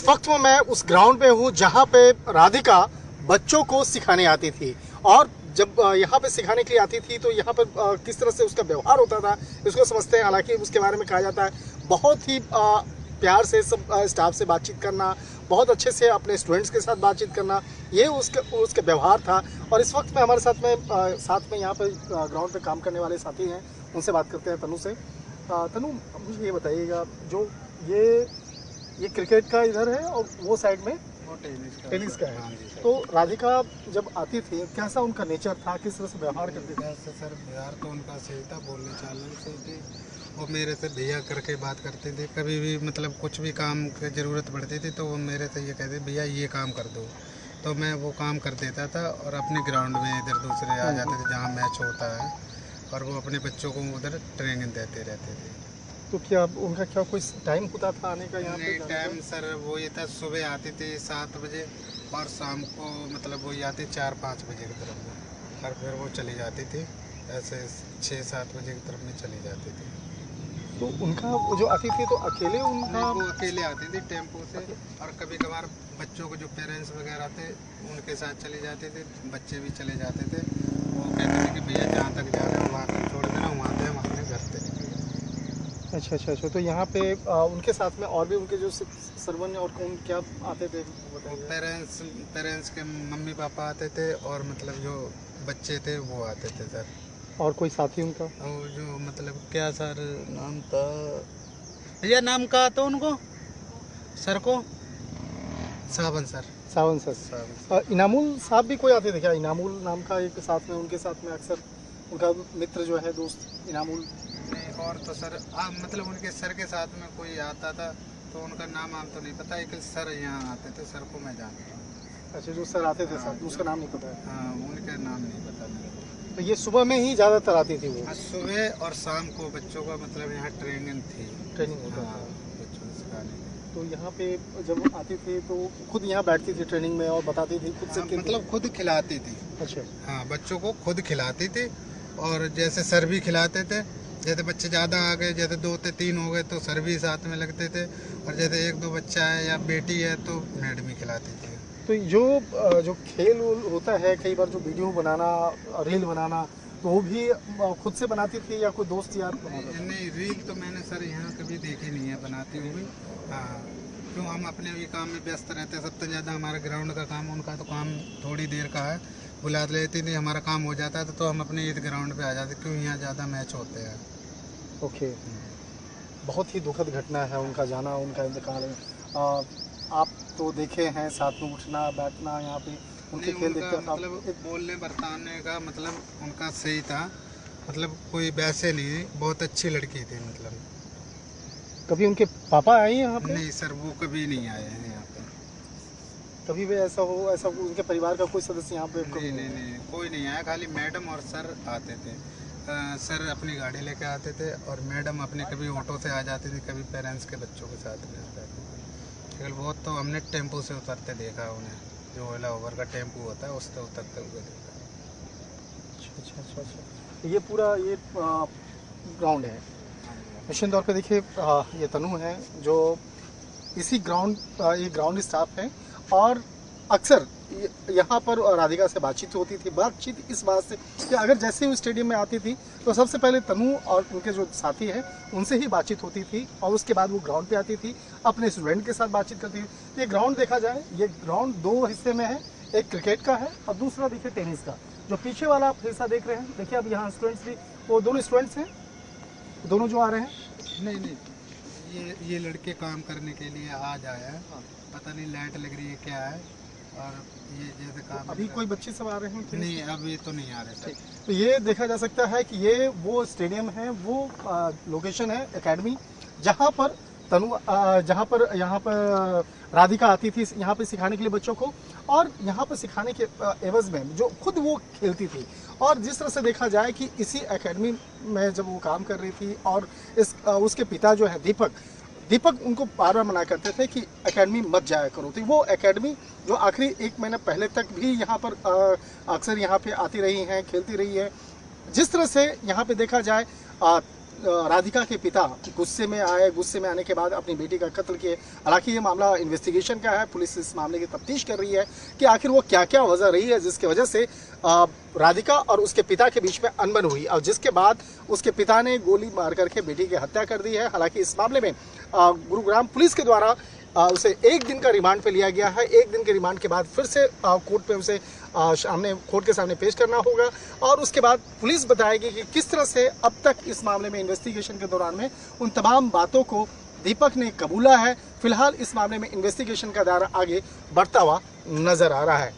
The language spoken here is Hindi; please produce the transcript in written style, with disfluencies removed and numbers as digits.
वक्त में मैं उस ग्राउंड पे हूँ जहाँ पे राधिका बच्चों को सिखाने आती थी। और जब यहाँ पे सिखाने के लिए आती थी तो यहाँ पर किस तरह से उसका व्यवहार होता था इसको समझते हैं। हालांकि उसके बारे में कहा जाता है बहुत ही प्यार से सब स्टाफ से बातचीत करना, बहुत अच्छे से अपने स्टूडेंट्स के साथ बातचीत करना, ये उसके व्यवहार था। और इस वक्त में हमारे साथ में यहाँ पे ग्राउंड पे काम करने वाले साथी हैं, उनसे बात करते हैं तनु से। तनु, मुझे ये बताइएगा, जो ये क्रिकेट का इधर है और वो साइड में वो टेनिस का है। हाँ जी तो राधिका जब आती थी कैसा उनका नेचर था, किस तरह से व्यवहार करती थी? वैसे सर व्यवहार तो उनका सही था, बोलने चालने से थी। वो मेरे से भैया करके बात करते थे। कभी भी मतलब कुछ भी काम की ज़रूरत पड़ती थी तो वो मेरे से ये कहते भैया ये काम कर दो, तो मैं वो काम कर देता था। और अपने ग्राउंड में इधर दूसरे आ जाते थे जहाँ मैच होता है, और वो अपने बच्चों को उधर ट्रेनिंग देते रहते थे। तो क्या उनका क्या कोई टाइम होता था आने का यहाँ पे? टाइम सर वो ये था, सुबह आती थी 7 बजे और शाम को मतलब वो आती 4-5 बजे की तरफ में, और फिर वो चली जाती थी ऐसे 6-7 बजे की तरफ में चली जाती थी। तो उनका वो जो आती थी तो अकेले उनका? वो अकेले आती थी टेम्पो से, और कभी कभार बच्चों को जो पेरेंट्स वगैरह थे उनके साथ चले जाते थे, बच्चे भी चले जाते थे। वो कहते थे कि भैया जहाँ तक जा रहे हैं वहाँ तक छोड़ देना, वहाँ से हम अपने घर से। अच्छा। तो यहाँ पे उनके साथ में और भी उनके जो सर्वन और कौन क्या आते थे बताइए? पेरेंट्स के मम्मी पापा आते थे, और मतलब जो बच्चे थे वो आते थे सर। और कोई साथी उनका? और जो मतलब क्या सर नाम था, भैया नाम कहा था उनको सर को? सावन सर। सावन सर। इनामुल साहब भी कोई आते थे क्या? इनामुल नाम का एक साथ में, उनके साथ में अक्सर उनका मित्र जो है, दोस्त इनामुल? नहीं, और तो सर मतलब उनके सर के साथ में कोई आता था, तो उनका नाम तो नहीं पता, एक सर यहाँ आते थे, सर को मैं जानता हूँ। अच्छा, जो सर आते थे साथ, उसका नाम नहीं पता है? हाँ, उनका नाम नहीं पता मेरे को। तो ये सुबह में ही ज़्यादातर आती थी वो? सुबह और शाम को बच्चों का मतलब यहाँ ट्रेनिंग थी, ट्रेनिंग होता था बच्चों को सिखाने की। तो यहाँ पे जब आती थी तो खुद यहाँ बैठती थी ट्रेनिंग में और बताती थी खुद से? मतलब खुद खिलाती थी। अच्छा। हाँ, बच्चों को खुद खिलाती थी, और जैसे सर भी खिलाते थे। जैसे बच्चे ज़्यादा आ गए, जैसे 2 से 3 हो गए तो सर भी साथ में लगते थे, और जैसे 1-2 बच्चा है या बेटी है तो मैडम ही खिलाती थी। तो जो खेल होता है, कई बार जो वीडियो बनाना, रील बनाना, तो वो भी खुद से बनाती थी या कोई दोस्त यार बनाता था? नहीं, रील तो मैंने सर यहाँ कभी देखी नहीं है बनाती हुई। हाँ, क्यों, हम अपने भी काम में व्यस्त रहते हैं। सबसे ज़्यादा हमारा ग्राउंड का काम, उनका तो काम थोड़ी देर का है। बुला लेती थी, हमारा काम हो जाता है तो हम अपने इस ग्राउंड पे आ जाते, क्यों यहाँ ज़्यादा मैच होते हैं। ओके। बहुत ही दुखद घटना है उनका जाना, उनका इंतकाल। आप तो देखे हैं साथ में उठना बैठना, यहाँ पे उनके खेल देखते हैं। मतलब बोलने बरताने का मतलब उनका सही था, मतलब कोई वैसे नहीं, बहुत अच्छी लड़की थी। मतलब कभी उनके पापा आए यहाँ पे? नहीं सर, वो कभी नहीं आए हैं यहाँ पे। कभी भी ऐसा उनके परिवार का कोई सदस्य यहाँ पे? नहीं, कोई नहीं आया, खाली मैडम और सर आते थे। सर अपनी गाड़ी लेके आते थे, और मैडम अपने कभी ऑटो से आ जाती थी, कभी पेरेंट्स के बच्चों के साथ में आ जाती थी। केवल बहुत तो हमने टेम्पो से उतरते देखा उन्हें, जो ओला ओवर का टेम्पो होता है उससे उतरते हुए देखा। अच्छा। ये पूरा ये ग्राउंड है। निश्चित तौर पे देखिए, ये तनु है जो इसी ये ग्राउंड स्टाफ है, और अक्सर यहाँ पर राधिका से बातचीत होती थी। बातचीत इस बात से कि अगर जैसे वो स्टेडियम में आती थी तो सबसे पहले तनु और उनके जो साथी हैं उनसे ही बातचीत होती थी, और उसके बाद वो ग्राउंड पे आती थी, अपने स्टूडेंट के साथ बातचीत करती थी। ये ग्राउंड देखा जाए, ये ग्राउंड 2 हिस्से में है, एक क्रिकेट का है और दूसरा देखिए टेनिस का। जो पीछे वाला आप हिस्सा देख रहे हैं, देखिए अब यहाँ स्टूडेंट्स भी, वो दोनों स्टूडेंट्स हैं, दोनों जो आ रहे हैं। नहीं, ये लड़के काम करने के लिए आज आया है। पता नहीं लाइट लग रही है क्या है, और ये जैसे काम अभी कोई बच्चे सब आ रहे हैं? नहीं, अभी तो नहीं आ रहे सर। तो ये देखा जा सकता है कि ये वो स्टेडियम है, वो लोकेशन है एकेडमी, जहाँ पर यहाँ पर राधिका आती थी यहाँ पे सिखाने के लिए बच्चों को, और यहाँ पर सिखाने के एवज में जो खुद वो खेलती थी। और जिस तरह से देखा जाए कि इसी एकेडमी में जब वो काम कर रही थी, और उसके पिता जो है दीपक उनको बार बार मना करते थे कि एकेडमी मत जाया करो। तो वो एकेडमी जो आखिरी 1 महीना पहले तक भी यहाँ पर अक्सर यहाँ पे आती रही हैं, खेलती रही है। जिस तरह से यहाँ पे देखा जाए राधिका के पिता गुस्से में आए, गुस्से में आने के बाद अपनी बेटी का कत्ल किए। हालांकि ये मामला इन्वेस्टिगेशन का है, पुलिस इस मामले की तफ्तीश कर रही है कि आखिर वो क्या क्या वजह रही है जिसकी वजह से राधिका और उसके पिता के बीच में अनबन हुई और जिसके बाद उसके पिता ने गोली मार करके बेटी की हत्या कर दी है। हालांकि इस मामले में गुरुग्राम पुलिस के द्वारा उसे 1 दिन का रिमांड पे लिया गया है। 1 दिन के रिमांड के बाद फिर से कोर्ट में उसे कोर्ट के सामने पेश करना होगा और उसके बाद पुलिस बताएगी कि किस तरह से अब तक इस मामले में इन्वेस्टिगेशन के दौरान में उन तमाम बातों को दीपक ने कबूला है। फिलहाल इस मामले में इन्वेस्टिगेशन का दायरा आगे बढ़ता हुआ नजर आ रहा है।